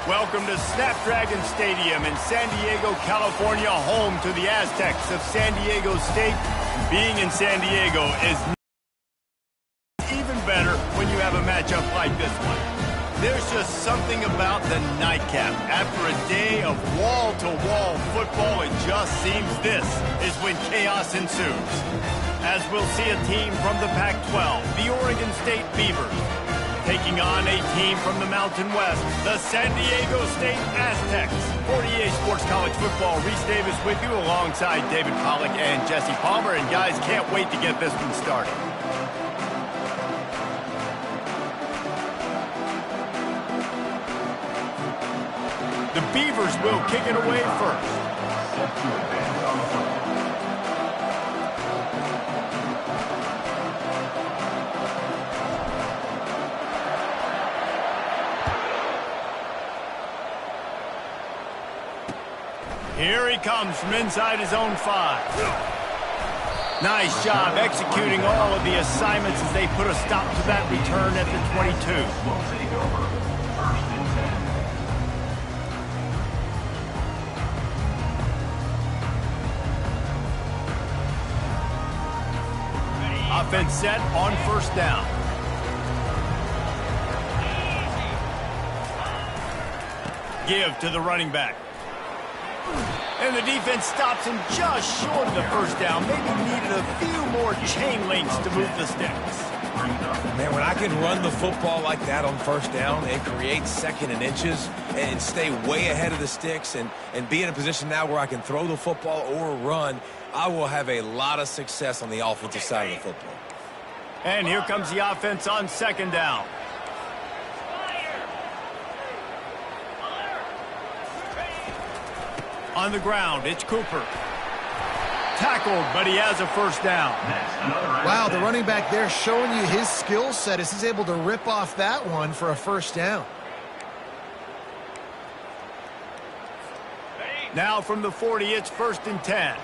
Welcome to Snapdragon Stadium in San Diego, California, home to the Aztecs of San Diego State. Being in San Diego is even better when you have a matchup like this one. There's just something about the nightcap. After a day of wall-to-wall football, it just seems this is when chaos ensues. As we'll see a team from the Pac-12, the Oregon State Beavers, taking on a team from the Mountain West, the San Diego State Aztecs. 48 Sports College Football, Reese Davis with you alongside David Pollack and Jesse Palmer. And guys, can't wait to get this one started. The Beavers will kick it away first. Here he comes from inside his own 5. Nice job executing all of the assignments as they put a stop to that return at the 22. Offense set on first down. Give to the running back. And the defense stops him just short of the first down. Maybe needed a few more chain links to move the sticks. Man, when I can run the football like that on first down and create second and inches and stay way ahead of the sticks and be in a position now where I can throw the football or run, I will have a lot of success on the offensive side of the football. And here comes the offense on second down. On the ground, it's Cooper. Tackled, but he has a first down. Wow, the running back there showing you his skill set as he's able to rip off that one for a first down. Now from the 40, it's 1st and 10.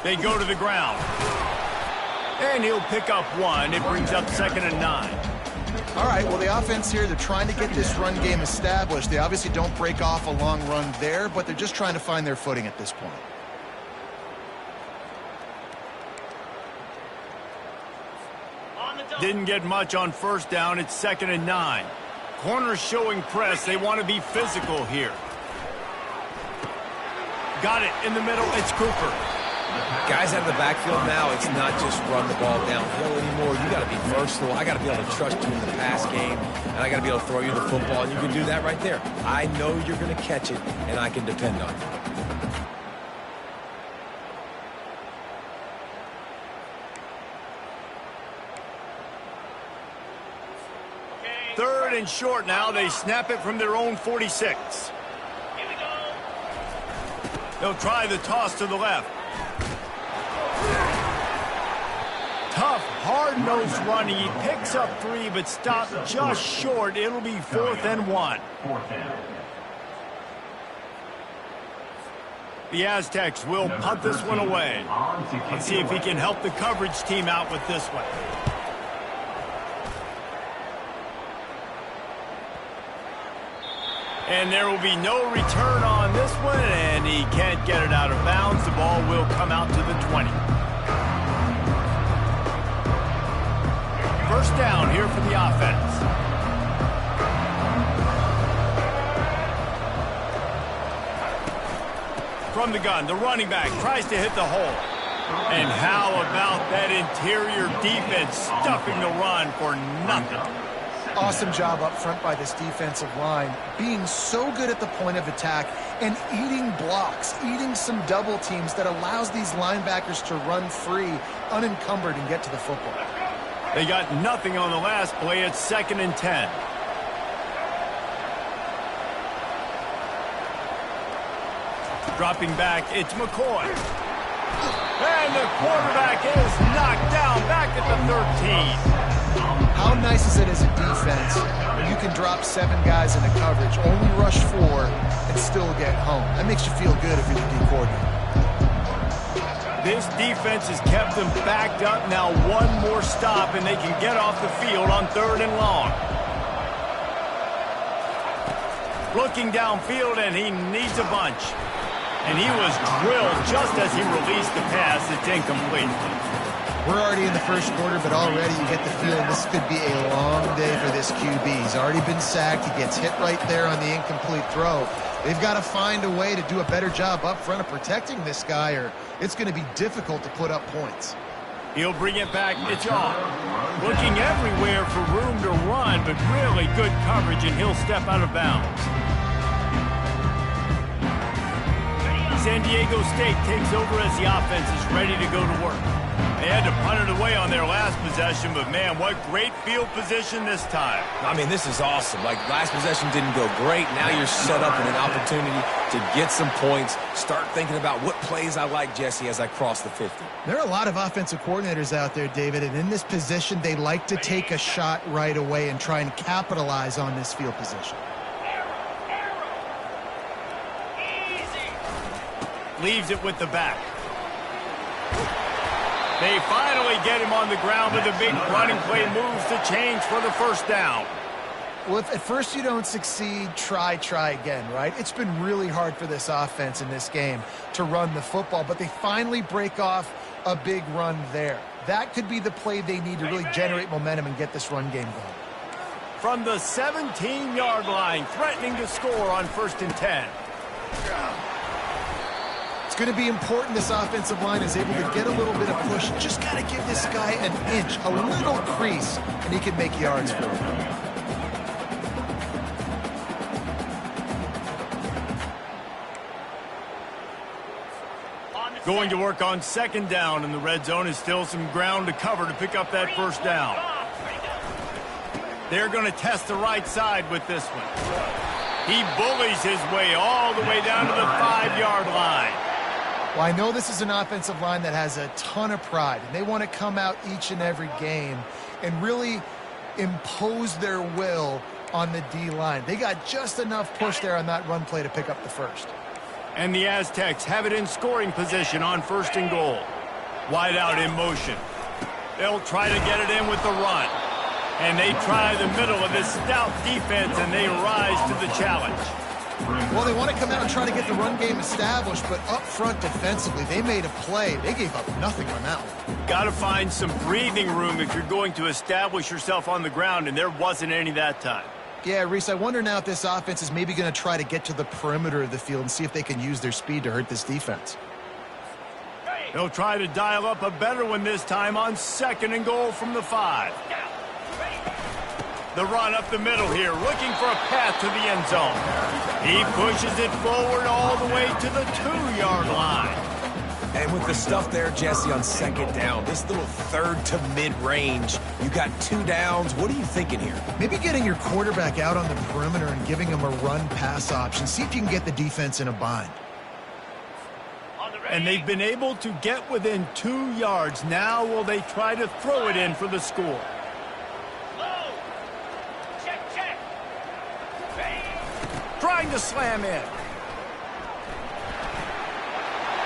They go to the ground. And he'll pick up 1. It brings up 2nd and 9. All right, well, the offense here, they're trying to get this run game established. They obviously don't break off a long run there, but they're just trying to find their footing at this point. Didn't get much on first down. It's 2nd and 9. Corners showing press. They want to be physical here. Got it in the middle. It's Cooper. Guys out of the backfield now, it's not just run the ball downhill anymore. You got to be versatile. I got to be able to trust you in the pass game, and I got to be able to throw you the football, and you can do that right there. I know you're going to catch it, and I can depend on you. Third and short now. They snap it from their own 46. They'll try the toss to the left. Tough, hard-nosed running. He picks up 3, but stopped just short. It'll be 4th and 1. The Aztecs will punt this one away. Let's see if he can help the coverage team out with this one. And there will be no return on this one, and he can't get it out of bounds. The ball will come out to the 20. First down here for the offense. From the gun, the running back tries to hit the hole. And how about that interior defense stuffing the run for nothing? Awesome job up front by this defensive line, being so good at the point of attack and eating blocks, eating some double teams that allows these linebackers to run free, unencumbered, and get to the football. They got nothing on the last play. It's 2nd and 10. Dropping back, it's McCoy. And the quarterback is knocked down back at the 13. How nice is it as a defense when you can drop 7 guys in a coverage, only rush 4, and still get home? That makes you feel good if you're the D coordinator. This defense has kept them backed up. Now one more stop, and they can get off the field on 3rd and long. Looking downfield, and he needs a bunch. And he was drilled just as he released the pass. It's incomplete. We're already in the first quarter, but already you get the feeling this could be a long day for this QB. He's already been sacked. He gets hit right there on the incomplete throw. They've got to find a way to do a better job up front of protecting this guy, or it's going to be difficult to put up points. He'll bring it back. It's off. Looking everywhere for room to run, but really good coverage, and he'll step out of bounds. San Diego State takes over as the offense is ready to go to work. They had to punt it away on their last possession, but man, what great field position this time. I mean, this is awesome. Like, last possession didn't go great. Now you're set up in an opportunity to get some points. Start thinking about what plays I like, Jesse, as I cross the 50. There are a lot of offensive coordinators out there, David, and in this position, they like to take a shot right away and try and capitalize on this field position. Leaves it with the back. They finally get him on the ground with a big running play, moves the change for the first down. Well, if at first you don't succeed, try again, right? It's been really hard for this offense in this game to run the football, but they finally break off a big run there. That could be the play they need to really generate momentum and get this run game going. From the 17-yard line, threatening to score on 1st and 10. It's going to be important this offensive line is able to get a little bit of push. Just got to give this guy an inch, a little crease, and he can make yards for it. Going to work on 2nd down, and the red zone is still some ground to cover to pick up that 1st down. They're going to test the right side with this one. He bullies his way all the way down to the 5-yard line. Well, I know this is an offensive line that has a ton of pride, and they want to come out each and every game and really impose their will on the D-line. They got just enough push there on that run play to pick up the 1st. And the Aztecs have it in scoring position on 1st and goal. Wide out in motion. They'll try to get it in with the run. And they try the middle of this stout defense, and they rise to the challenge. Well, they want to come out and try to get the run game established, but up front defensively, they made a play. They gave up nothing on that one. Got to find some breathing room if you're going to establish yourself on the ground, and there wasn't any that time. Yeah, Reese, I wonder now if this offense is maybe going to try to get to the perimeter of the field and see if they can use their speed to hurt this defense. They'll try to dial up a better one this time on 2nd and goal from the 5. The run up the middle here, looking for a path to the end zone. He pushes it forward all the way to the 2-yard line. And with the stuff there, Jesse, on 2nd down, this little 3rd to mid-range, you got 2 downs. What are you thinking here? Maybe getting your quarterback out on the perimeter and giving him a run-pass option. See if you can get the defense in a bind. And they've been able to get within 2 yards. Now will they try to throw it in for the score? Trying to slam in.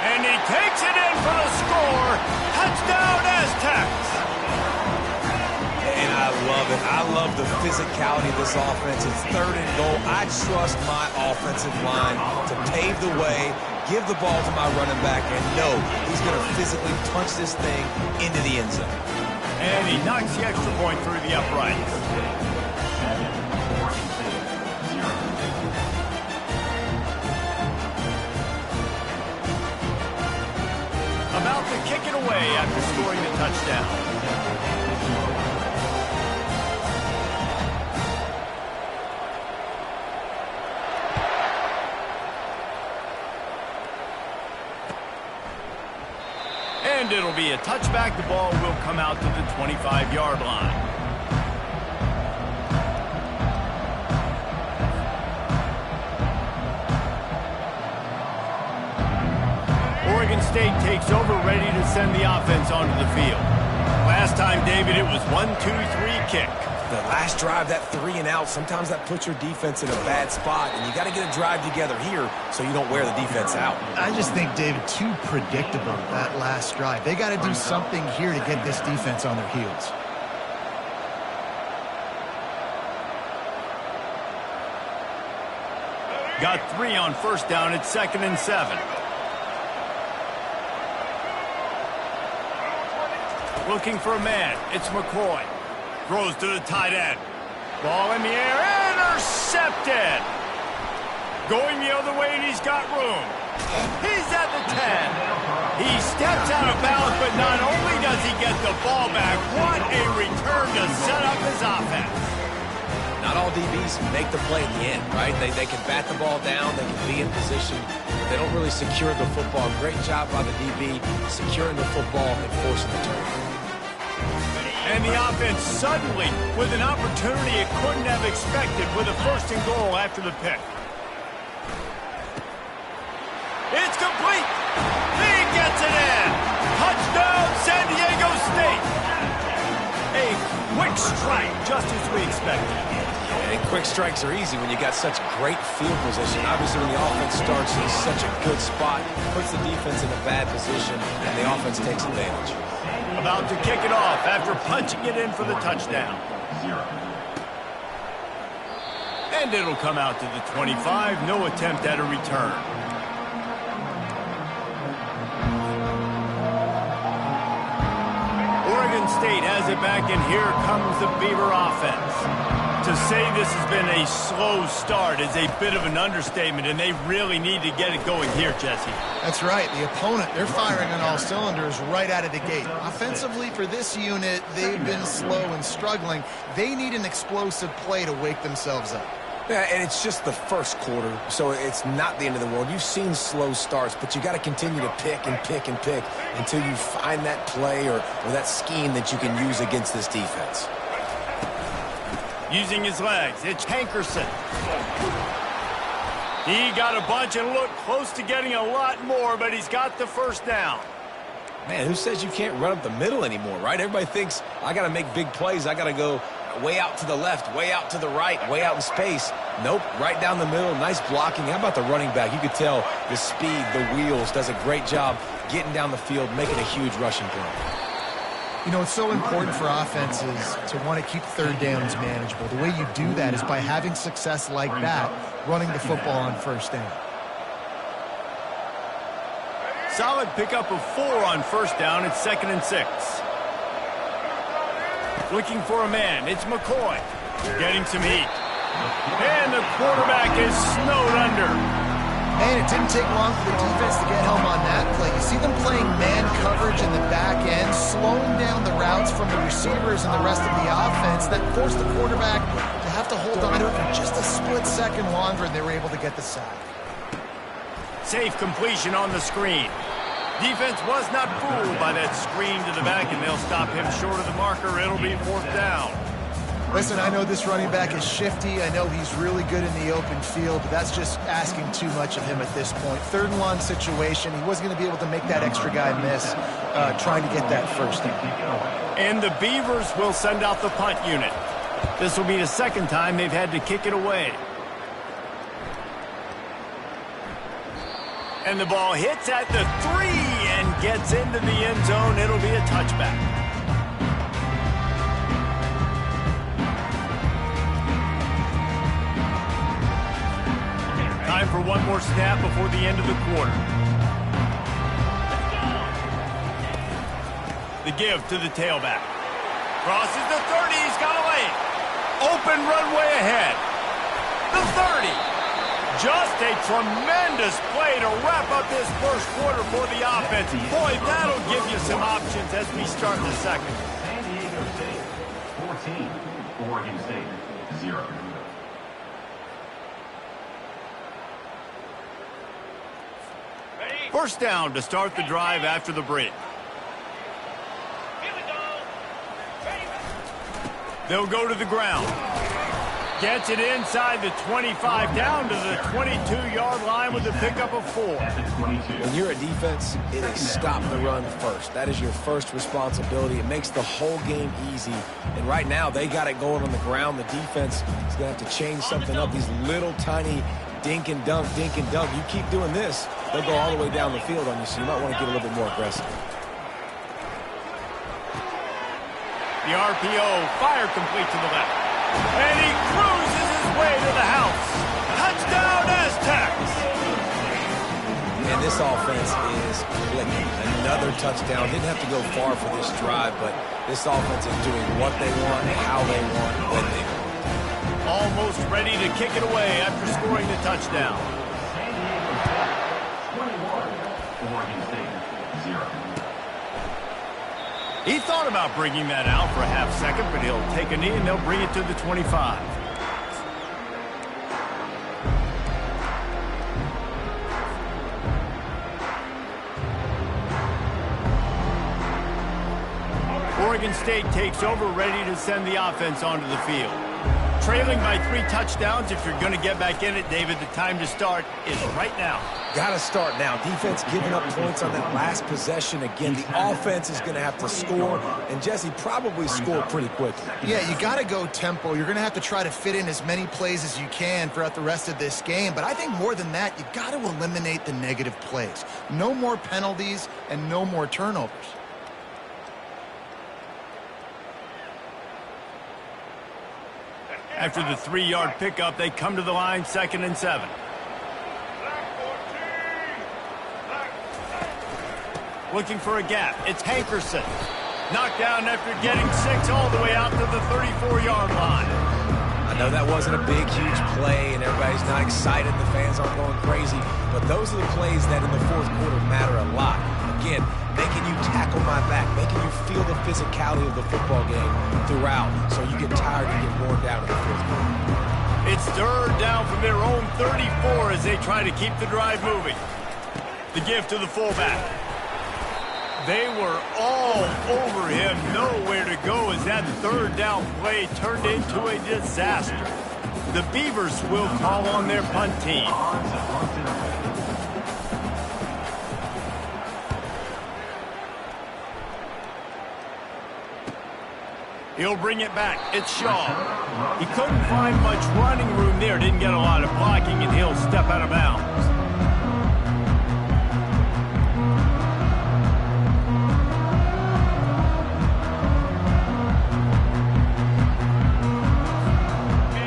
And he takes it in for the score. Touchdown, Aztecs. And I love it. I love the physicality of this offense. It's 3rd and goal. I trust my offensive line to pave the way, give the ball to my running back, and know he's going to physically punch this thing into the end zone. And he knocks the extra point through the uprights. About to kick it away after scoring the touchdown. And it'll be a touchback. The ball will come out to the 25-yard line. Oregon State takes over, ready to send the offense onto the field. Last time, David, it was 1-2-3 kick. The last drive, that 3 and out, sometimes that puts your defense in a bad spot, and you got to get a drive together here so you don't wear the defense out. I just think, David, too predictable, that last drive. They got to do something here to get this defense on their heels. Got 3 on first down. It's 2nd and 7. Looking for a man. It's McCoy. Throws to the tight end. Ball in the air. Intercepted. Going the other way, and he's got room. He's at the 10. He steps out of bounds, but not only does he get the ball back, what a return to set up his offense. Not all DBs make the play in the end, right? They can bat the ball down, they can be in position. They don't really secure the football. Great job by the DB securing the football and forcing the turnover. And the offense suddenly with an opportunity it couldn't have expected with a 1st and goal after the pick. It's complete. He gets it in. Touchdown, San Diego State. A quick strike, just as we expected. And quick strikes are easy when you got such great field position. Obviously, when the offense starts in such a good spot, puts the defense in a bad position, and the offense takes advantage. About to kick it off after punching it in for the touchdown. And it'll come out to the 25. No attempt at a return. Oregon State has it back, and here comes the Beaver offense. To say this has been a slow start is a bit of an understatement, and they really need to get it going here, Jesse. That's right. The opponent, they're firing on all cylinders right out of the gate. Offensively, for this unit, they've been slow and struggling. They need an explosive play to wake themselves up. Yeah, and it's just the first quarter, so it's not the end of the world. You've seen slow starts, but you got to continue to pick and pick and pick until you find that play or that scheme that you can use against this defense. Using his legs, it's Hankerson. He got a bunch and looked close to getting a lot more, but he's got the 1st down. Man, who says you can't run up the middle anymore, right? Everybody thinks, I got to make big plays. I got to go way out to the left, way out to the right, way out in space. Nope, right down the middle, nice blocking. How about the running back? You could tell the speed, the wheels, does a great job getting down the field, making a huge rushing play. You know, it's so important for offenses to want to keep 3rd downs manageable. The way you do that is by having success like that, running the football on 1st down. Solid pickup of 4 on 1st down. It's 2nd and 6. Looking for a man. It's McCoy. Getting some heat. And the quarterback is snowed under. And it didn't take long for the defense to get home on that play. You see them playing man coverage in the back end, slowing down the routes from the receivers and the rest of the offense that forced the quarterback to have to hold on to it for just a split second longer, and they were able to get the sack. Safe completion on the screen. Defense was not fooled by that screen to the back, and they'll stop him short of the marker. It'll be 4th down. Listen, I know this running back is shifty. I know he's really good in the open field, but that's just asking too much of him at this point. 3rd and long situation. He wasn't going to be able to make that extra guy miss trying to get that 1st down. And the Beavers will send out the punt unit. This will be the 2nd time they've had to kick it away. And the ball hits at the 3 and gets into the end zone. It'll be a touchback. Time for one more snap before the end of the quarter. The give to the tailback. Crosses the 30. He's got a lane. Open runway ahead. The 30. Just a tremendous play to wrap up this 1st quarter for the offense. Boy, that'll give you some options as we start the 2nd. San Diego State 14, Oregon State 0. First down to start the drive after the break. They'll go to the ground. Gets it inside the 25, down to the 22-yard line with a pickup of 4. When you're a defense, it is stop the run first. That is your first responsibility. It makes the whole game easy. And right now, they got it going on the ground. The defense is going to have to change something up. These little tiny dink and dunk, dink and dunk. You keep doing this, they'll go all the way down the field on you, so you might want to get a little bit more aggressive. The RPO, fire complete to the left. And he cruises his way to the house. Touchdown, Aztecs! And this offense is clicking. Another touchdown. Didn't have to go far for this drive, but this offense is doing what they want, how they want, when they want. Almost ready to kick it away after scoring the touchdown. 21, Oregon State, 0. He thought about bringing that out for a half second, but he'll take a knee and they'll bring it to the 25. Oregon State takes over, ready to send the offense onto the field. Trailing by 3 touchdowns. If you're going to get back in it, David, the time to start is right now. Got to start now. Defense giving up points on that last possession. Again, the offense is going to have to score, and Jesse probably score pretty quickly. Yeah, you got to go tempo. You're going to have to try to fit in as many plays as you can throughout the rest of this game. But I think more than that, you got to eliminate the negative plays. No more penalties and no more turnovers. After the 3-yard pickup, they come to the line, 2nd and 7. Looking for a gap. It's Hankerson. Knocked down after getting 6 all the way out to the 34-yard line. I know that wasn't a big, huge play, and everybody's not excited. The fans aren't going crazy. But those are the plays that in the fourth quarter matter a lot. Again, making you tackle my back, making you feel the physicality of the football game throughout, so you get tired and get worn down in the fourth quarter. It's 3rd down from their own 34 as they try to keep the drive moving. The give to the fullback. They were all over him, nowhere to go as that 3rd down play turned into a disaster. The Beavers will call on their punt team. He'll bring it back. It's Shaw. He couldn't find much running room there. Didn't get a lot of blocking, and he'll step out of bounds.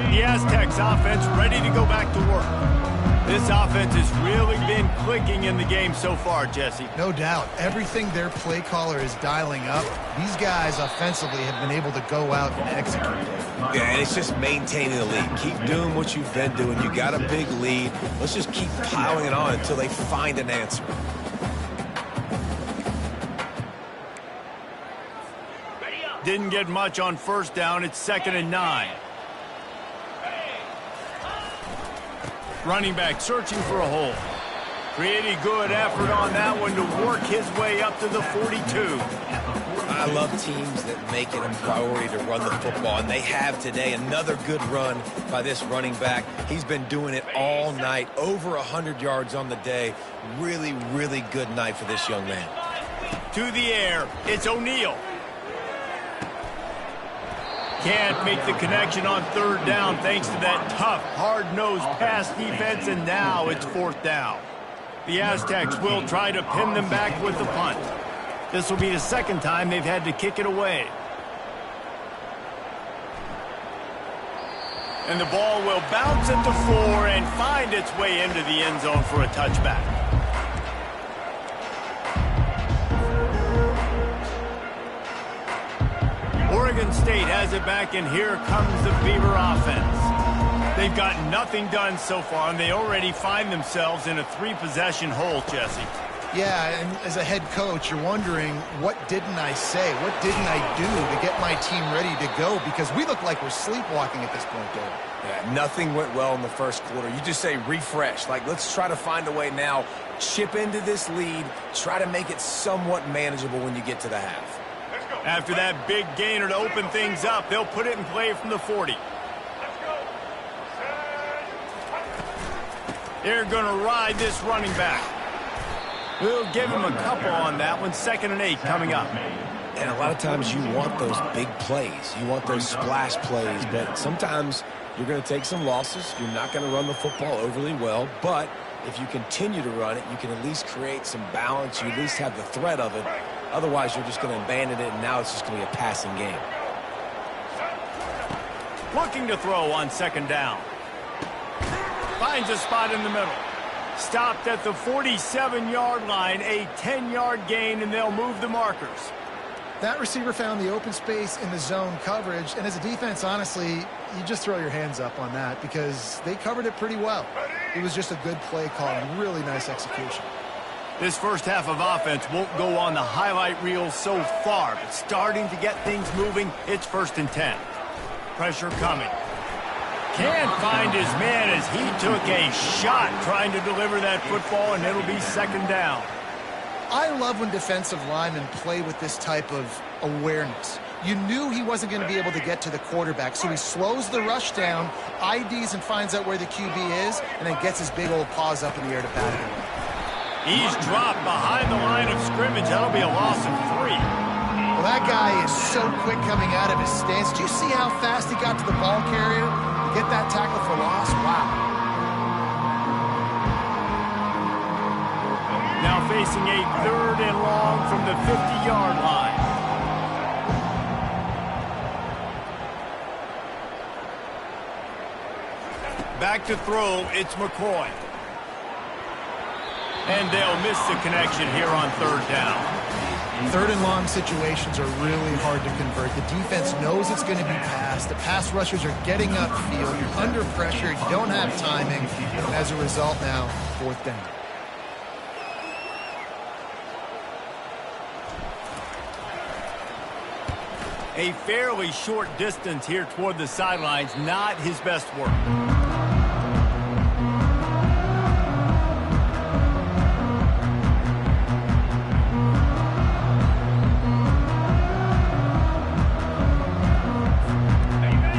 The Aztecs offense ready to go back to work. This offense has really been clicking in the game so far, Jesse. No doubt. Everything their play caller is dialing up, these guys offensively have been able to go out and execute. Yeah, and it's just maintaining the lead. Keep doing what you've been doing. You got a big lead. Let's just keep piling it on until they find an answer. Didn't get much on 1st down. It's 2nd and 9. Running back searching for a hole. Pretty good effort on that one to work his way up to the 42. I love teams that make it a priority to run the football, and they have today. Another good run by this running back. He's been doing it all night, over 100 yards on the day. Really, really good night for this young man. To the air, it's O'Neal. Can't make the connection on 3rd down thanks to that tough, hard-nosed pass defense, and now it's 4th down. The Aztecs will try to pin them back with the punt. This will be the 2nd time they've had to kick it away. And the ball will bounce at the 4 and find its way into the end zone for a touchback. Oregon State has it back, and here comes the Beaver offense. They've got nothing done so far, and they already find themselves in a 3-possession hole, Jesse. Yeah, and as a head coach, you're wondering, what didn't I say? What didn't I do to get my team ready to go? Because we look like we're sleepwalking at this point, David. Yeah, nothing went well in the first quarter. You just say refresh. Like, let's try to find a way now. Chip into this lead. Try to make it somewhat manageable when you get to the half. After that big gainer to open things up, they'll put it in play from the 40. They're going to ride this running back. We'll give him a couple on that one. 2nd and 8 coming up. And a lot of times you want those big plays. You want those splash plays, but sometimes you're going to take some losses. You're not going to run the football overly well, but if you continue to run it, you can at least create some balance. You at least have the threat of it. Otherwise, you're just going to abandon it, and now it's just going to be a passing game. Looking to throw on 2nd down. Finds a spot in the middle. Stopped at the 47-yard line, a 10-yard gain, and they'll move the markers. That receiver found the open space in the zone coverage, and as a defense, honestly, you just throw your hands up on that because they covered it pretty well. It was just a good play call and really nice execution. This first half of offense won't go on the highlight reel so far, but starting to get things moving, it's 1st and 10. Pressure coming. Can't find his man as he took a shot trying to deliver that football, and it'll be 2nd down. I love when defensive linemen play with this type of awareness. You knew he wasn't going to be able to get to the quarterback, so he slows the rush down, IDs and finds out where the QB is, and then gets his big old paws up in the air to bat it away. He's dropped behind the line of scrimmage. That'll be a loss of 3. Well, that guy is so quick coming out of his stance. Do you see how fast he got to the ball carrier to get that tackle for loss? Wow. Now facing a 3rd and long from the 50-yard line. Back to throw, it's McCoy. And they'll miss the connection here on 3rd down. 3rd and long situations are really hard to convert. The defense knows it's going to be passed. The pass rushers are getting upfield. You're under pressure. You don't have timing. And as a result now, 4th down. A fairly short distance here toward the sidelines. Not his best work.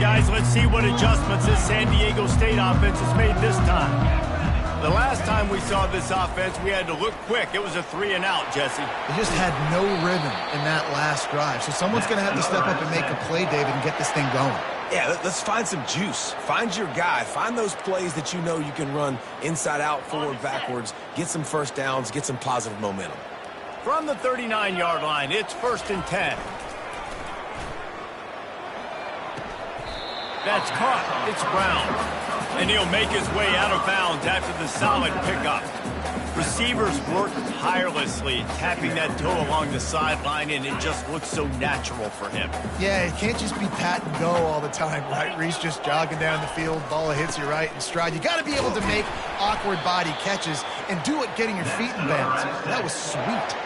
Guys, let's see what adjustments this San Diego State offense has made this time. The last time we saw this offense, we had to look quick. It was a 3-and-out, Jesse. They just had no rhythm in that last drive. So someone's going to have to step up and make a play, David, and get this thing going. Yeah, let's find some juice. Find your guy. Find those plays that you know you can run inside out, forward, backwards. Get some 1st downs. Get some positive momentum. From the 39-yard line, it's 1st and 10. That's caught. It's Brown. And he'll make his way out of bounds after the solid pickup. Receivers work tirelessly, tapping that toe along the sideline, and it just looks so natural for him. Yeah, it can't just be pat and go all the time, right? Reese just jogging down the field, ball hits you right in stride. You got to be able to make awkward body catches and do it getting your feet in bounds. That was sweet.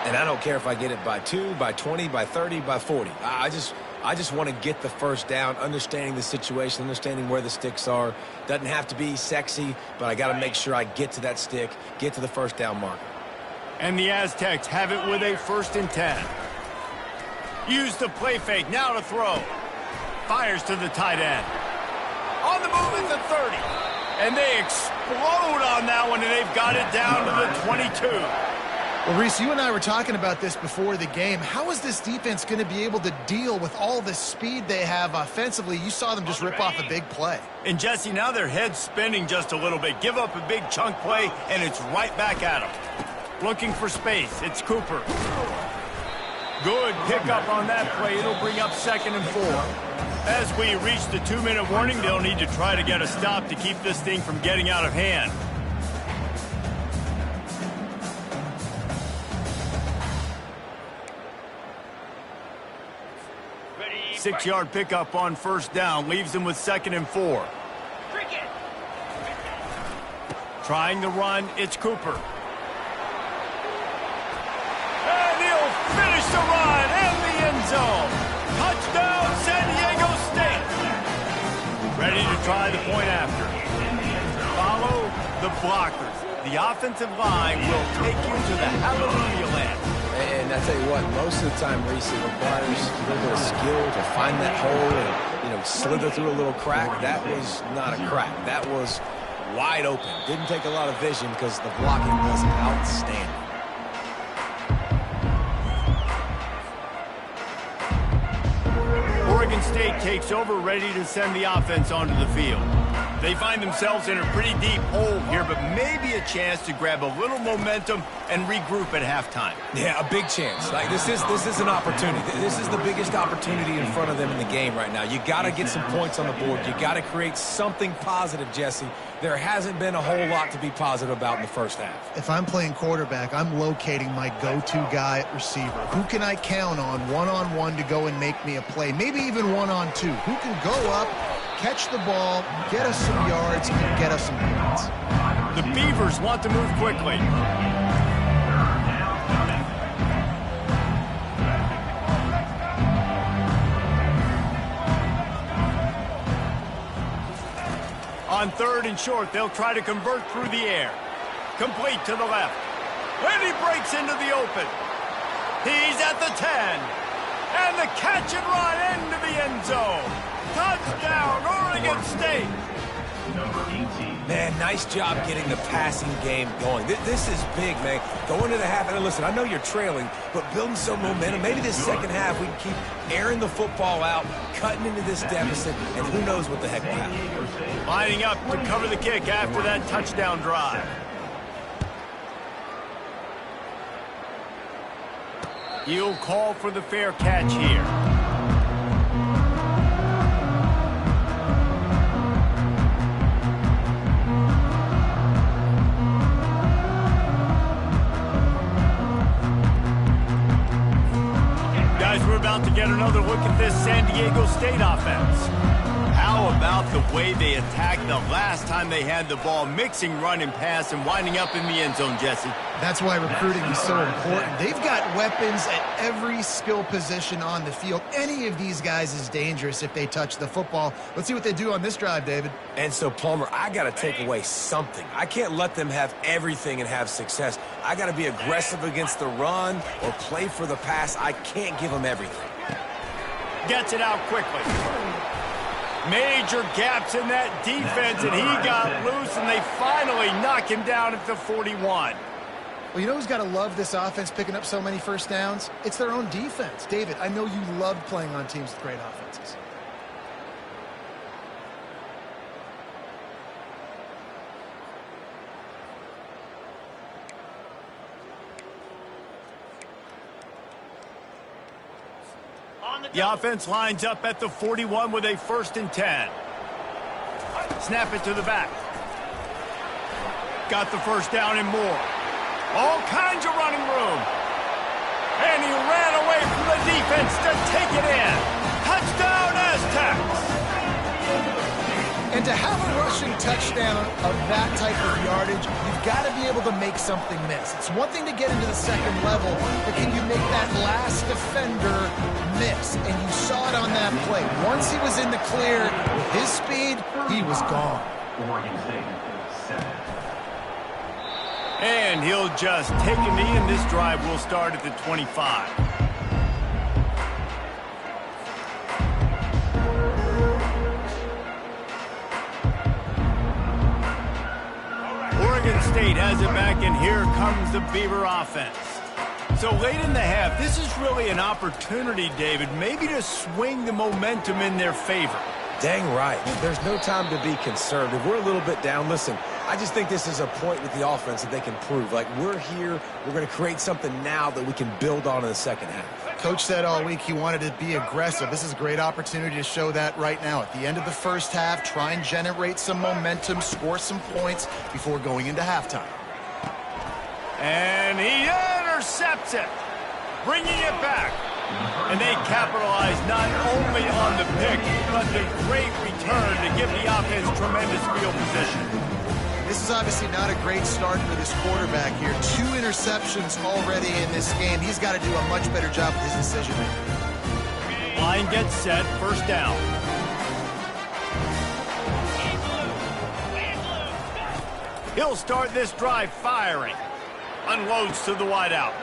And I don't care if I get it by 2, by 20, by 30, by 40. I just want to get the 1st down, understanding the situation, understanding where the sticks are. Doesn't have to be sexy, but I got to make sure I get to that stick, get to the 1st down marker. And the Aztecs have it with a 1st and 10. Use the play fake, now to throw. Fires to the tight end. On the move at the 30. And they explode on that one, and they've got it down to the 22. Well, Reese, you and I were talking about this before the game. How is this defense going to be able to deal with all the speed they have offensively? You saw them just rip off a big play. And, Jesse, now their head's spinning just a little bit. Give up a big chunk play, and it's right back at them. Looking for space. It's Cooper. Good pickup on that play. It'll bring up 2nd and 4. As we reach the 2-minute warning, they'll need to try to get a stop to keep this thing from getting out of hand. 6-yard pickup on 1st down. Leaves them with 2nd and 4. Trying the run, it's Cooper. And he'll finish the run in the end zone. Touchdown, San Diego State. Ready to try the point after. Follow the blockers. The offensive line will take you to the hallelujah land. And I tell you what, most of the time, Reese, it requires a little bit of skill to find that hole and, slither through a little crack. That was not a crack. That was wide open. Didn't take a lot of vision because the blocking was outstanding. Oregon State takes over, ready to send the offense onto the field. They find themselves in a pretty deep hole here, but maybe a chance to grab a little momentum and regroup at halftime. Yeah, a big chance. Like this is an opportunity. This is the biggest opportunity in front of them in the game right now. You got to get some points on the board. You got to create something positive, Jesse. There hasn't been a whole lot to be positive about in the first half. If I'm playing quarterback, I'm locating my go-to guy at receiver. Who can I count on one-on-one to go and make me a play? Maybe even one-on-two. Who can go up, catch the ball, get us some yards, and get us some points? The Beavers want to move quickly. On 3rd and short, they'll try to convert through the air. Complete to the left. And he breaks into the open. He's at the 10. And the catch and run into the end zone. Touchdown, Oregon State. Number 18. Man, nice job getting the passing game going. This is big, man. Going to the half, and listen, I know you're trailing, but building some momentum. Maybe this second half we can keep airing the football out, cutting into this deficit, and who knows what the heck will happen. Lining up to cover the kick after that touchdown drive. He'll call for the fair catch here. We're about to get another look at this San Diego State offense. How about the way they attacked the last time they had the ball, mixing run and pass and winding up in the end zone, Jesse? That's why recruiting is so important. They've got weapons at every skill position on the field. Any of these guys is dangerous if they touch the football. Let's see what they do on this drive, David. And so, Palmer, I got to take away something. I can't let them have everything and have success. I got to be aggressive against the run or play for the pass. I can't give them everything. Gets it out quickly. Major gaps in that defense, and he got loose, and they finally knock him down at the 41. Well, you know who's got to love this offense picking up so many first downs? It's their own defense. David, I know you loved playing on teams with great offenses. The offense lines up at the 41 with a 1st and 10. Snap it to the back. Got the first down and more. All kinds of running room. And he ran away from the defense to take it in. Touchdown, Aztecs. And to have a rushing touchdown of that type of yardage, you've got to be able to make something miss. It's one thing to get into the second level, but can you make that last defender miss? And you saw it on that play. Once he was in the clear, with his speed, he was gone. Oregon State, 7. And he'll just take a knee, and this drive will start at the 25. Oregon State has it back, and here comes the Beaver offense. So late in the half, this is really an opportunity, David, maybe to swing the momentum in their favor. Dang right. There's no time to be conservative. We're a little bit down. Listen, I just think this is a point with the offense that they can prove. Like, we're here, we're going to create something now that we can build on in the second half. Coach said all week he wanted to be aggressive. This is a great opportunity to show that right now. At the end of the first half, try and generate some momentum, score some points before going into halftime. And he intercepts it, bringing it back. And they capitalize not only on the pick, but the great return to give the offense tremendous field position. This is obviously not a great start for this quarterback here. 2 interceptions already in this game. He's got to do a much better job with his decision-making. Line gets set, first down. He'll start this drive firing. Unloads to the wideout.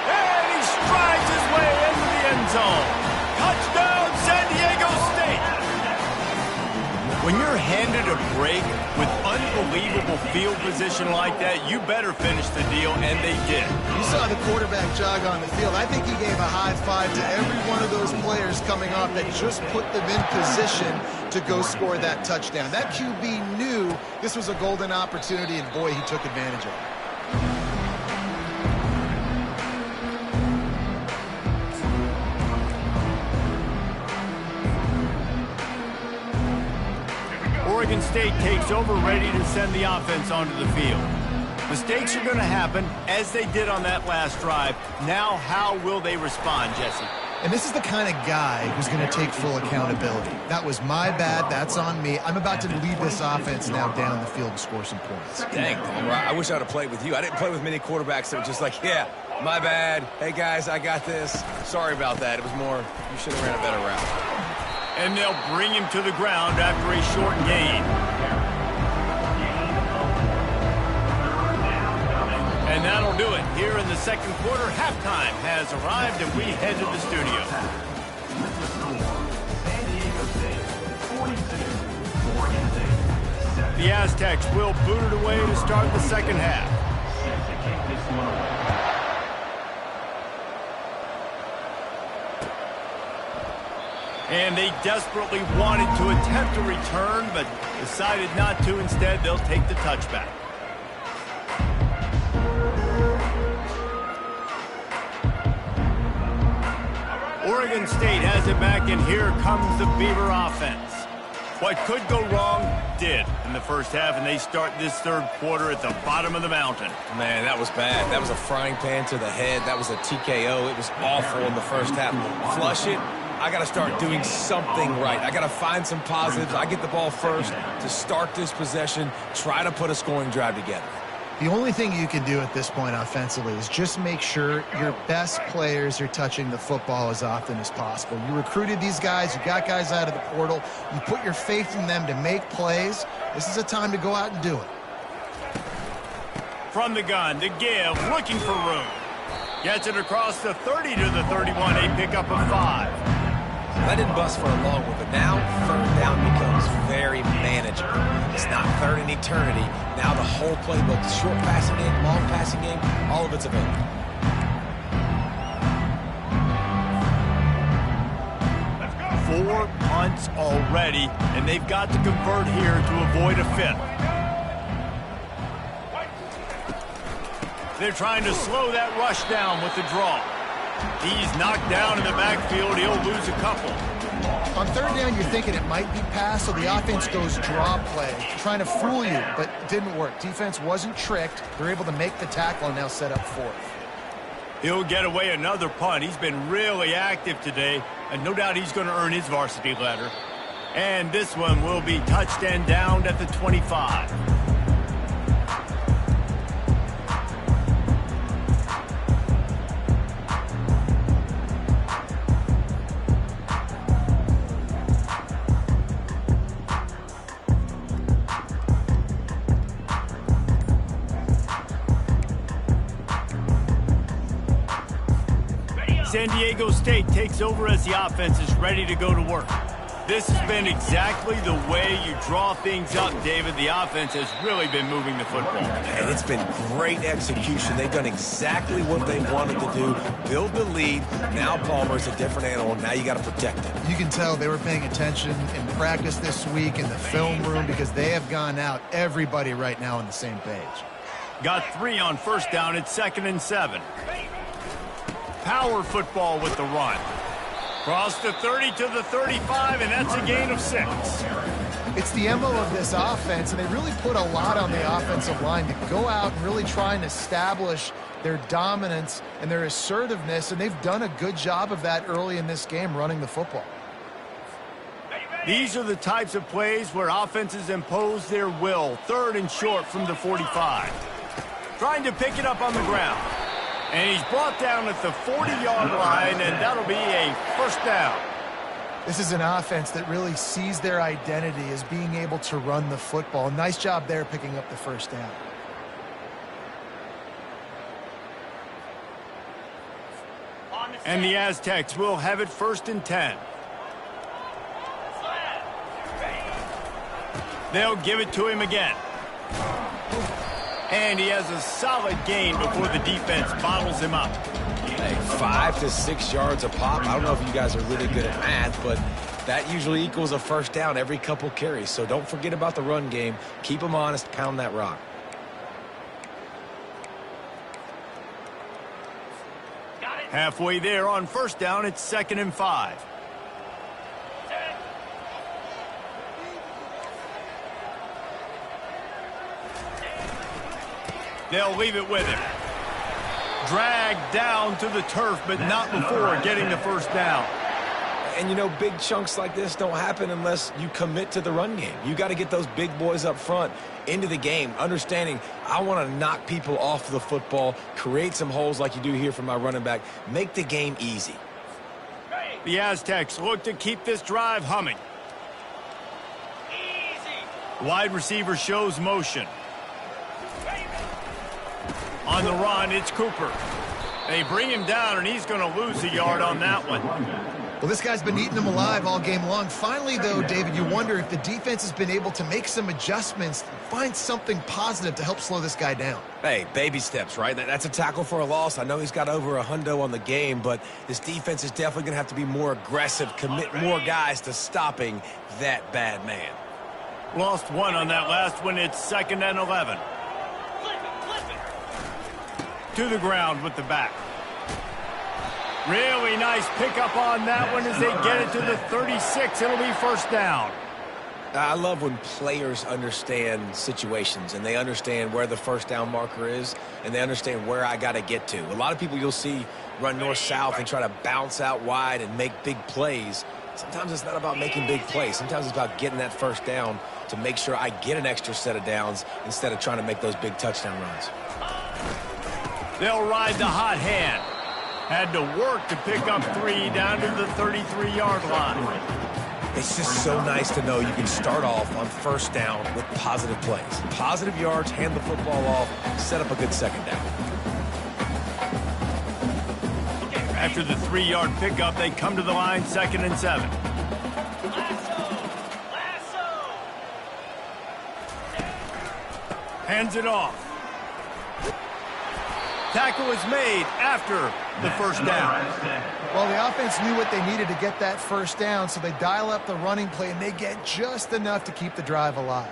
And he strides his way into the end zone. Touchdown, San Diego State. When you're handed a break with unbelievable field position like that, you better finish the deal, and they did. You saw the quarterback jog on the field. I think he gave a high five to every one of those players coming off that just put them in position to go score that touchdown. That QB knew this was a golden opportunity, and boy, he took advantage of it. Oregon State takes over, ready to send the offense onto the field. Mistakes are going to happen, as they did on that last drive. Now, how will they respond, Jesse? And this is the kind of guy who's going to take full accountability. That was my bad. That's on me. I'm about to lead this offense now down the field and score some points. Dang, Palmer, I wish I'd have played with you. I didn't play with many quarterbacks that were just like, yeah, my bad. Hey, guys, I got this. Sorry about that. It was more, you should have ran a better route. And they'll bring him to the ground after a short gain. And that'll do it. Here in the second quarter, halftime has arrived, and we head to the studio. The Aztecs will boot it away to start the second half. And they desperately wanted to attempt a return, but decided not to. Instead, they'll take the touchback. Oregon State has it back, and here comes the Beaver offense. What could go wrong did in the first half, and they start this third quarter at the bottom of the mountain. Man, that was bad. That was a frying pan to the head. That was a TKO. It was awful in the first half. Flush it. I got to start doing something right. I got to find some positives. I get the ball first to start this possession, try to put a scoring drive together. The only thing you can do at this point offensively is just make sure your best players are touching the football as often as possible. You recruited these guys. You got guys out of the portal. You put your faith in them to make plays. This is a time to go out and do it. From the gun, to give, looking for room. Gets it across the 30 to the 31, a pickup of 5. That didn't bust for a long one, but now third down becomes very manageable. It's not third in eternity. Now the whole playbook, short passing game, long passing game, all of it's available. Four punts already, and they've got to convert here to avoid a fifth. They're trying to slow that rush down with the draw. He's knocked down in the backfield. He'll lose a couple. On third down, you're thinking it might be pass, so the offense goes draw play, trying to fool you, but it didn't work. Defense wasn't tricked. They're able to make the tackle and now set up fourth. He'll get away another punt. He's been really active today, and no doubt he's going to earn his varsity letter. And this one will be touched and downed at the 25. San Diego State takes over as the offense is ready to go to work. This has been exactly the way you draw things up, David. The offense has really been moving the football. And it's been great execution. They've done exactly what they wanted to do. Build the lead. Now Palmer's a different animal. Now you got to protect him. You can tell they were paying attention in practice this week in the film room because they have gone out, everybody right now on the same page. Got 3 on first down. It's 2nd and 7. Power football with the run. Cross the 30 to the 35, and that's a gain of 6. It's the MO of this offense, and they really put a lot on the offensive line to go out and really try and establish their dominance and their assertiveness, and they've done a good job of that early in this game running the football. These are the types of plays where offenses impose their will. 3rd and short from the 45. Trying to pick it up on the ground. And he's brought down at the 40-yard line, and that'll be a first down. This is an offense that really sees their identity as being able to run the football. Nice job there picking up the first down. And the Aztecs will have it 1st and 10. They'll give it to him again. And he has a solid gain before the defense bottles him up. Hey, 5 to 6 yards a pop. I don't know if you guys are really good at math, but that usually equals a first down every couple carries. So don't forget about the run game. Keep them honest. Pound that rock. Halfway there on first down, it's 2nd and 5. They'll leave it with him. Dragged down to the turf, but not before getting the first down. And, you know, big chunks like this don't happen unless you commit to the run game. You got to get those big boys up front into the game, understanding I want to knock people off the football, create some holes like you do here from my running back, make the game easy. The Aztecs look to keep this drive humming. Wide receiver shows motion. On the run, it's Cooper. They bring him down, and he's going to lose a yard on that one. Well, this guy's been eating them alive all game long. Finally, though, David, you wonder if the defense has been able to make some adjustments, find something positive to help slow this guy down. Hey, baby steps, right? That's a tackle for a loss. I know he's got over $100 on the game, but this defense is definitely going to have to be more aggressive, commit more guys to stopping that bad man. Lost one on that last one. It's 2nd and 11. To the ground with the back. Really nice pickup on that one as they get it to the 36. It'll be first down. I love when players understand situations and they understand where the first down marker is and they understand where I got to get to. A lot of people you'll see run north-south and try to bounce out wide and make big plays. Sometimes it's not about making big plays. Sometimes it's about getting that first down to make sure I get an extra set of downs instead of trying to make those big touchdown runs. They'll ride the hot hand. Had to work to pick up 3 down to the 33-yard line. It's just so nice to know you can start off on first down with positive plays. Positive yards, hand the football off, set up a good second down. After the 3-yard pickup, they come to the line 2nd and 7. Hands it off. Tackle is made after the first down. Well, the offense knew what they needed to get that first down, so they dial up the running play, and they get just enough to keep the drive alive.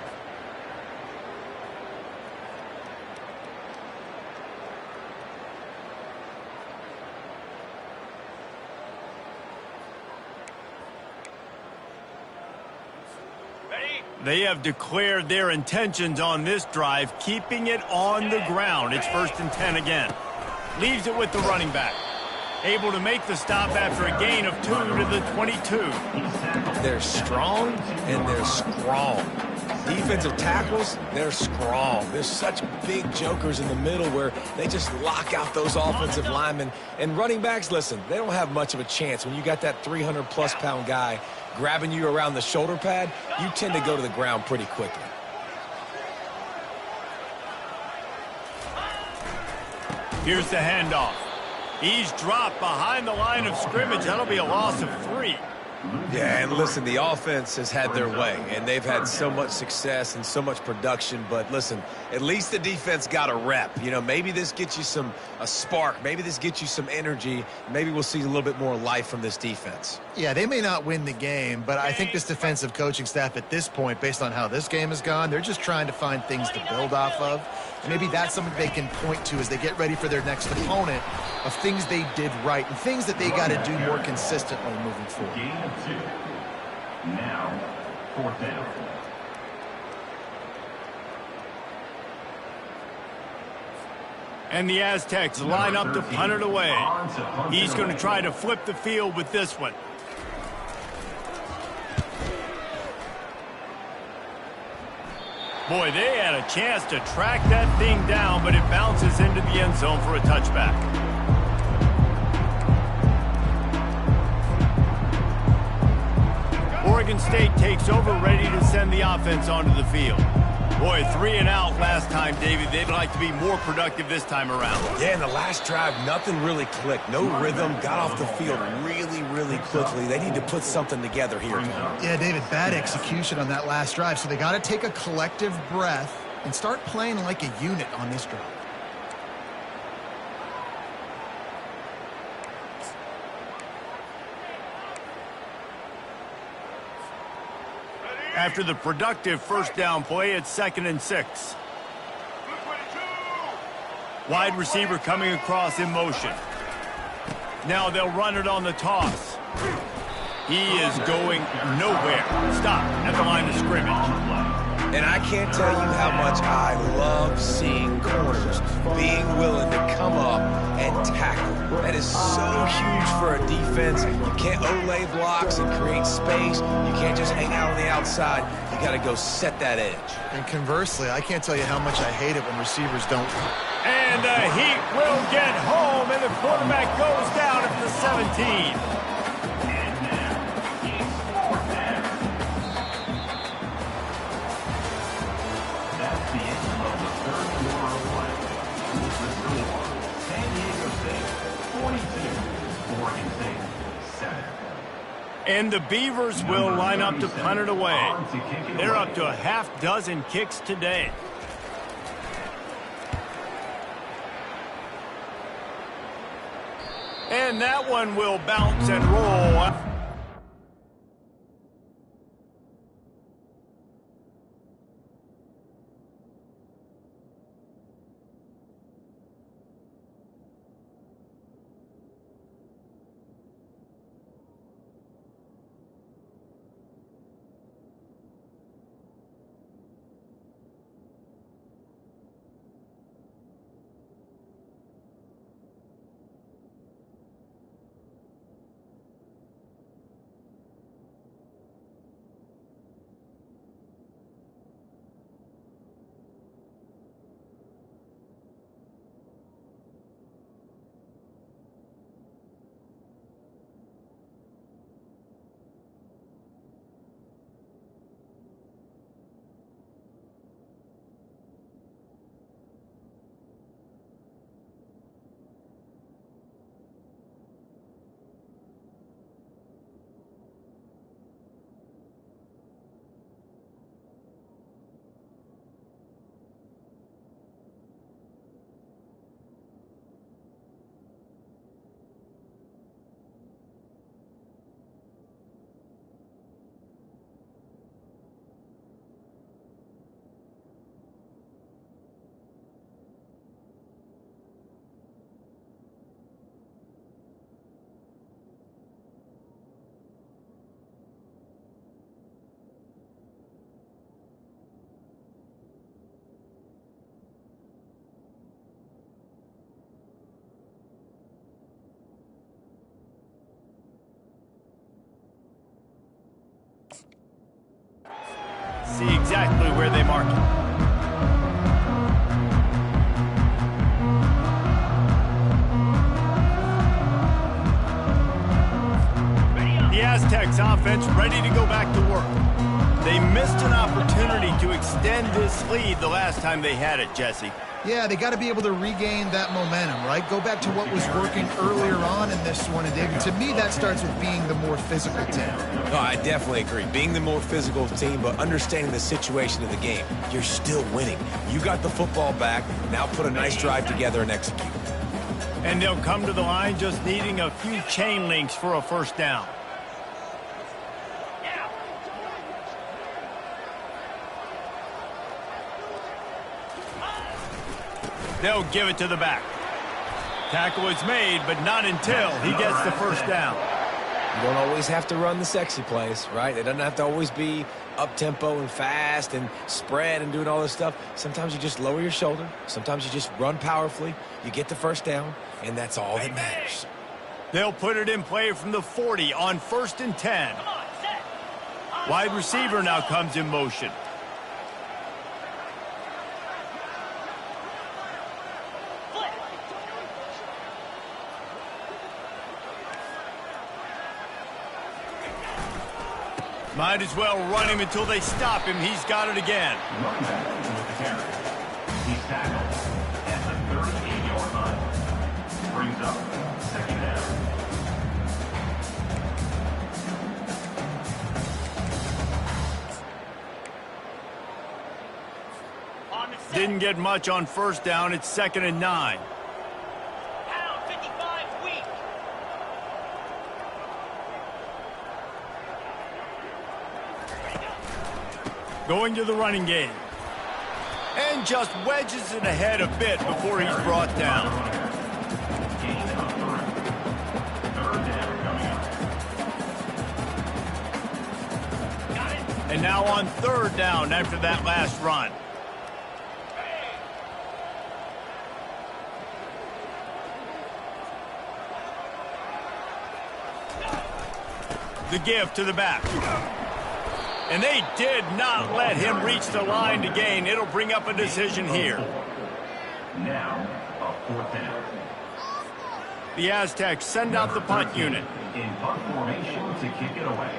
They have declared their intentions on this drive, keeping it on the ground. It's 1st and 10 again. Leaves it with the running back. Able to make the stop after a gain of 2 to the 22. They're strong and they're strong. Defensive tackles, they're strong. There's such big jokers in the middle where they just lock out those offensive linemen. And running backs, listen, they don't have much of a chance. When you got that 300-plus pound guy grabbing you around the shoulder pad, you tend to go to the ground pretty quickly. Here's the handoff. He's dropped behind the line of scrimmage. That'll be a loss of 3. Yeah, and listen, the offense has had their way, and they've had so much success and so much production. But listen, at least the defense got a rep. You know, maybe this gets you a spark. Maybe this gets you some energy. Maybe we'll see a little bit more life from this defense. Yeah, they may not win the game, but I think this defensive coaching staff at this point, based on how this game has gone, they're just trying to find things to build off of. And maybe that's something they can point to as they get ready for their next opponent, of things they did right and things that they got to do more consistently moving forward. Gain of 2. Now, 4th down. And the Aztecs line up to punt it away. He's going to try to flip the field with this one. Boy, they had a chance to track that thing down, but it bounces into the end zone for a touchback. Oregon State takes over, ready to send the offense onto the field. Boy, 3 and out last time, David. They'd like to be more productive this time around. Yeah, in the last drive, nothing really clicked. No rhythm, got off the field really quickly. They need to put something together here. Yeah, David, bad execution on that last drive, so they got to take a collective breath and start playing like a unit on this drive. After the productive first down play, it's 2nd and 6. Wide receiver coming across in motion. Now they'll run it on the toss. He is going nowhere. Stop at the line of scrimmage. And I can't tell you how much I love seeing corners being willing to come up and tackle. That is so huge for a defense. You can't olay blocks and create space. You can't just hang out on the outside. You got to go set that edge. And conversely, I can't tell you how much I hate it when receivers don't. And the Heat will get home, and the quarterback goes down at the 17. And the Beavers will line up to punt it away. They're up to a half-dozen kicks today. And that one will bounce and roll. See exactly where they mark it. The Aztecs offense ready to go back to work. They missed an opportunity to extend this lead the last time they had it, Jesse. Yeah, they got to be able to regain that momentum, right? Go back to what was working earlier on in this one. And David, to me, that starts with being the more physical team. No, I definitely agree. Being the more physical team, but understanding the situation of the game. You're still winning. You got the football back. Now put a nice drive together and execute. And they'll come to the line just needing a few chain links for a first down. They'll give it to the back. Tackle is made, but not until he gets the first down. You don't always have to run the sexy plays, right? It doesn't have to always be up-tempo and fast and spread and doing all this stuff. Sometimes you just lower your shoulder. Sometimes you just run powerfully. You get the first down, and that's all that matters. They'll put it in play from the 40 on 1st and 10. Wide receiver now comes in motion. Might as well run him until they stop him. He's got it again. Running back with the carry. He's tackled at the 38-yard line. Brings up second down. Didn't get much on first down. It's 2nd and 9. Pound 55 weak. Going to the running game. And just wedges it ahead a bit before he's brought down. Gain of 3. Third down coming up. Got it. And now on 3rd down after that last run. The give to the back. And they did not let him reach the line to gain. It'll bring up a decision here. Now, a 4th down. The Aztecs send out the punt unit. In punt formation to kick it away.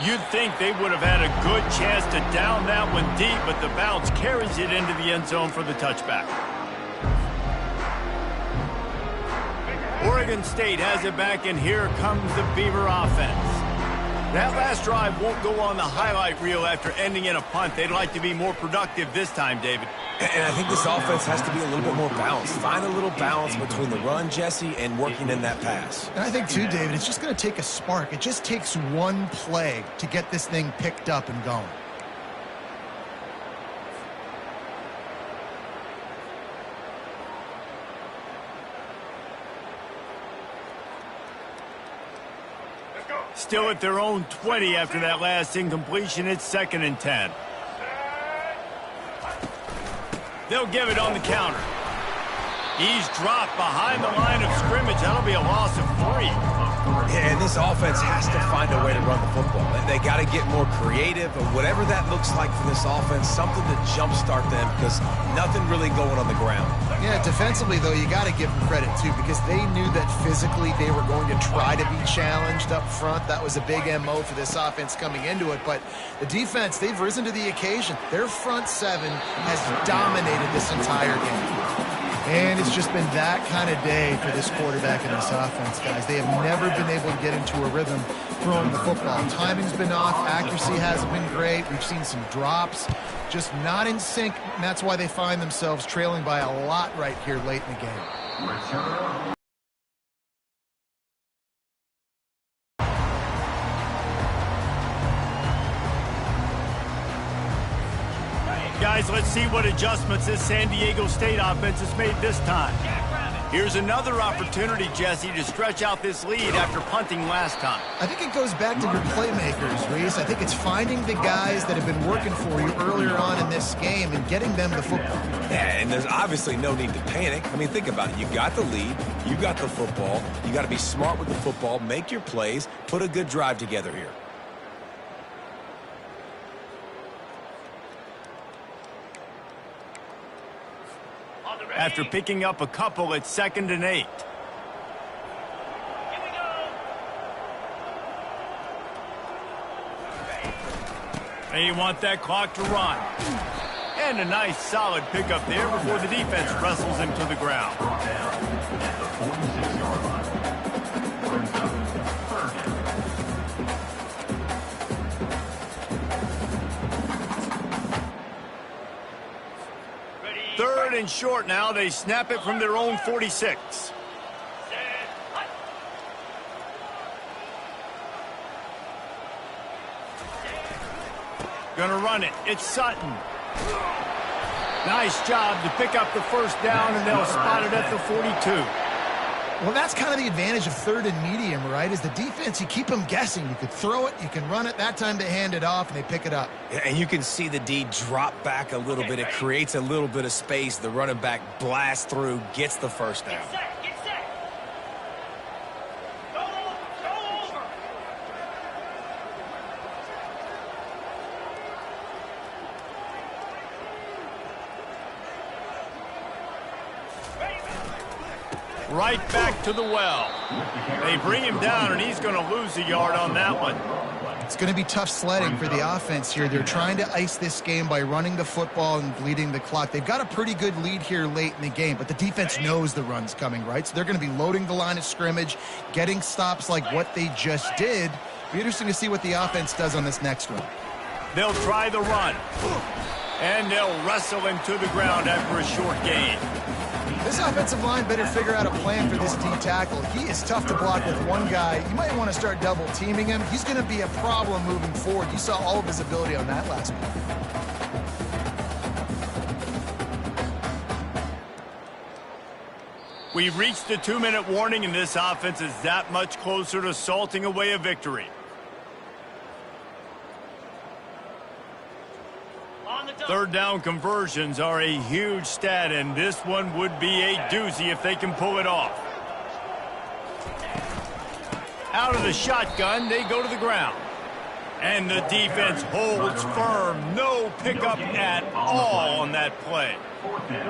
You'd think they would have had a good chance to down that one deep, but the bounce carries it into the end zone for the touchback. Oregon State has it back, and here comes the Beaver offense. That last drive won't go on the highlight reel after ending in a punt. They'd like to be more productive this time, David. And I think this offense has to be a little bit more balanced. Find a little balance between the run, Jesse, and working in that pass. And I think, too, David, it's just going to take a spark. It just takes one play to get this thing picked up and going. Still at their own 20 after that last incompletion. It's 2nd and 10. They'll give it on the counter. He's dropped behind the line of scrimmage. That'll be a loss of 3. Yeah, and this offense has to find a way to run the football. They got to get more creative, or whatever that looks like for this offense, something to jumpstart them, because nothing really going on the ground. Yeah, defensively, though, you got to give them credit, too, because they knew that physically they were going to try to be challenged up front. That was a big MO for this offense coming into it. But the defense, they've risen to the occasion. Their front seven has dominated this entire game. And it's just been that kind of day for this quarterback and this offense, guys. They have never been able to get into a rhythm throwing the football. Timing's been off. Accuracy hasn't been great. We've seen some drops. Just not in sync, and that's why they find themselves trailing by a lot right here late in the game. Return. Guys, let's see what adjustments this San Diego State offense has made this time. Here's another opportunity, Jesse, to stretch out this lead after punting last time. I think it goes back to your playmakers, Reese. I think it's finding the guys that have been working for you earlier on in this game and getting them the football. Yeah, and there's obviously no need to panic. I mean, think about it. You got the lead. You got the football. You got to be smart with the football, make your plays, put a good drive together here. After picking up a couple, it's 2nd and 8. Here we go. They want that clock to run. And a nice solid pickup there before the defense wrestles him to the ground. Brought down at the 46-yard line. Brings up 3rd down. 3rd and short now. They snap it from their own 46. Gonna run it. It's Sutton. Nice job to pick up the first down, and they'll spot it at the 42. Well, that's kind of the advantage of 3rd and medium, right? Is the defense, you keep them guessing. You could throw it, you can run it. That time they hand it off, and they pick it up. Yeah, and you can see the D drop back a little bit. It creates a little bit of space. The running back blasts through, gets the first down. Get set. Get set. Go over. right back to the well. They bring him down, and he's going to lose a yard on that one. It's going to be tough sledding for the offense here. They're trying to ice this game by running the football and bleeding the clock. They've got a pretty good lead here late in the game, but the defense knows the run's coming, right? So they're going to be loading the line of scrimmage, getting stops like what they just did. Be interesting to see what the offense does on this next one. They'll try the run, and they'll wrestle him to the ground after a short gain. This offensive line better figure out a plan for this D tackle. He is tough to block with one guy. You might want to start double teaming him. He's going to be a problem moving forward. You saw all of his ability on that last play. We've reached the 2-minute warning, and this offense is that much closer to salting away a victory. On the double. Third down conversions are a huge stat, and this one would be a doozy if they can pull it off. Out of the shotgun, they go to the ground. And the defense holds firm. No pickup at all on that play.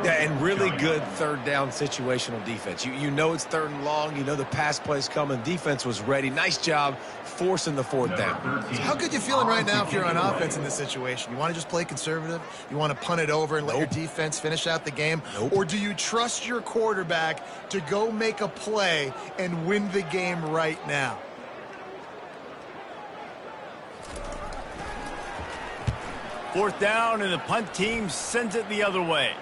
Yeah, and really good third down situational defense. You know it's third and long. You know the pass play's coming. Defense was ready. Nice job forcing the fourth down. So how good you feeling right now if you're on offense in this situation? You want to just play conservative? You want to punt it over and let your defense finish out the game? Or do you trust your quarterback to go make a play and win the game right now? Fourth down, and the punt team sends it the other way.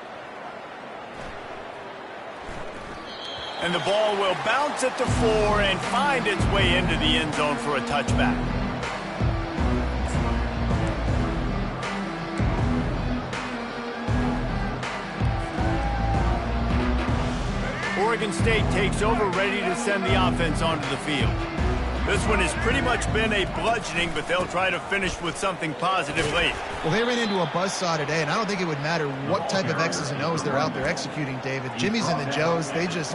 And the ball will bounce at the 4 and find its way into the end zone for a touchback. Oregon State takes over, ready to send the offense onto the field. This one has pretty much been a bludgeoning, but they'll try to finish with something positive late. Well, they ran into a buzzsaw today, and I don't think it would matter what type of X's and O's they're out there executing, David. Jimmy's and the Joes, they're just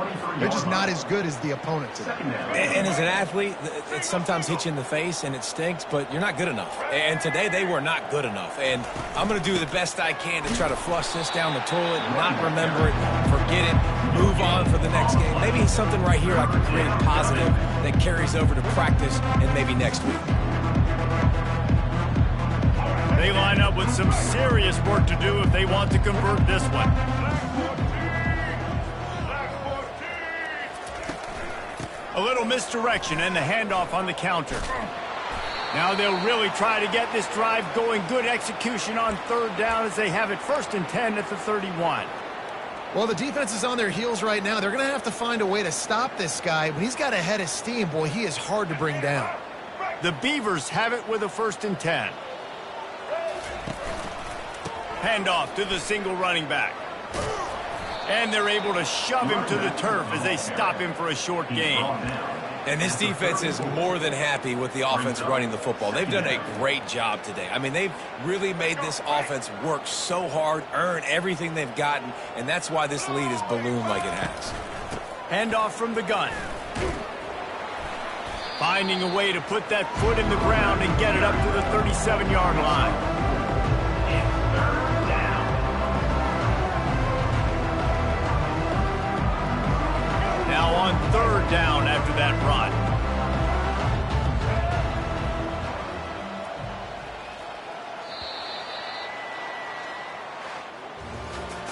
not as good as the opponent today. And as an athlete, it sometimes hits you in the face, and it stinks, but you're not good enough. And today, they were not good enough. And I'm going to do the best I can to try to flush this down the toilet, not remember it, forget it, move on for the next game. Maybe something right here I can create positive that carries over to practice and maybe next week. They line up with some serious work to do if they want to convert this one. A little misdirection and the handoff on the counter. Now they'll really try to get this drive going. Good execution on third down as they have it 1st and 10 at the 31. Well, the defense is on their heels right now. They're going to have to find a way to stop this guy. When he's got a head of steam, boy, he is hard to bring down. The Beavers have it with a 1st and 10. Handoff to the single running back. And they're able to shove him to the turf as they stop him for a short gain. And this defense is more than happy with the offense running the football. They've done a great job today. I mean, they've really made this offense work so hard, earn everything they've gotten, and that's why this lead is ballooned like it has. Handoff from the gun. Finding a way to put that foot in the ground and get it up to the 37-yard line. Now on third down after that run.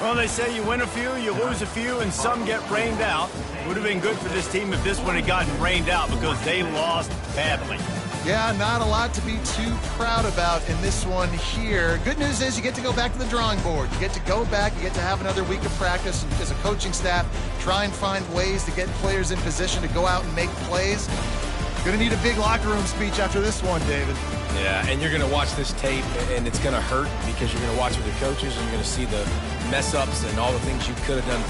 Well, they say you win a few, you lose a few, and some get rained out. Would have been good for this team if this one had gotten rained out because they lost badly. Yeah, not a lot to be too proud about in this one here. Good news is you get to go back to the drawing board. You get to go back, you get to have another week of practice, and as a coaching staff, try and find ways to get players in position to go out and make plays. Going to need a big locker room speech after this one, David. Yeah, and you're going to watch this tape, and it's going to hurt because you're going to watch with the coaches, and you're going to see the mess-ups and all the things you could have done